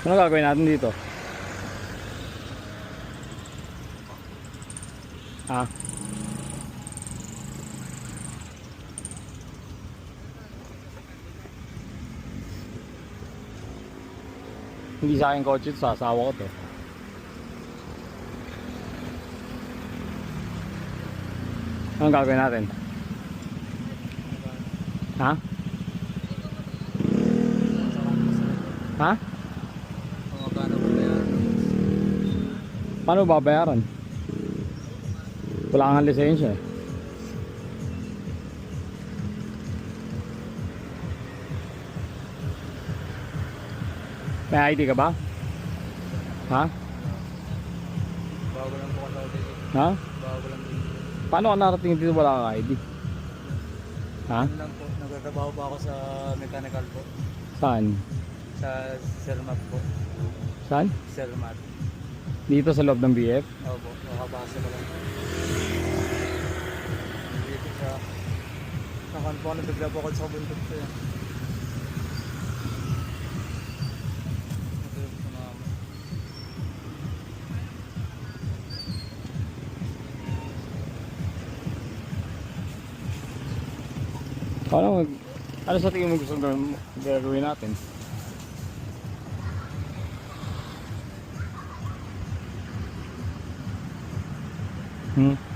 Ano gagawin natin dito? Ah. Hindi sa akin kotse, sa asawa ko to. Anong gagawin natin? Ha? Ha? Paano babayaran? Wala kang lisensya eh. May ID ka ba? Ha? Bago lang po ako dito. Ha? Bago lang dito. Paano ka narating dito wala kang ID? Ha? Ano lang po, nagtatrabaho pa ako sa mechanical po. Saan? Sa Sermat po. Saan? Sermat. Dito sa loob ng BF? Opo, nakabasa ko lang. Dito sa... Nakan po ako, nabigla po ako sa bundok ko yan. Ano sa tingin mo gusto gagawin natin? Hmm?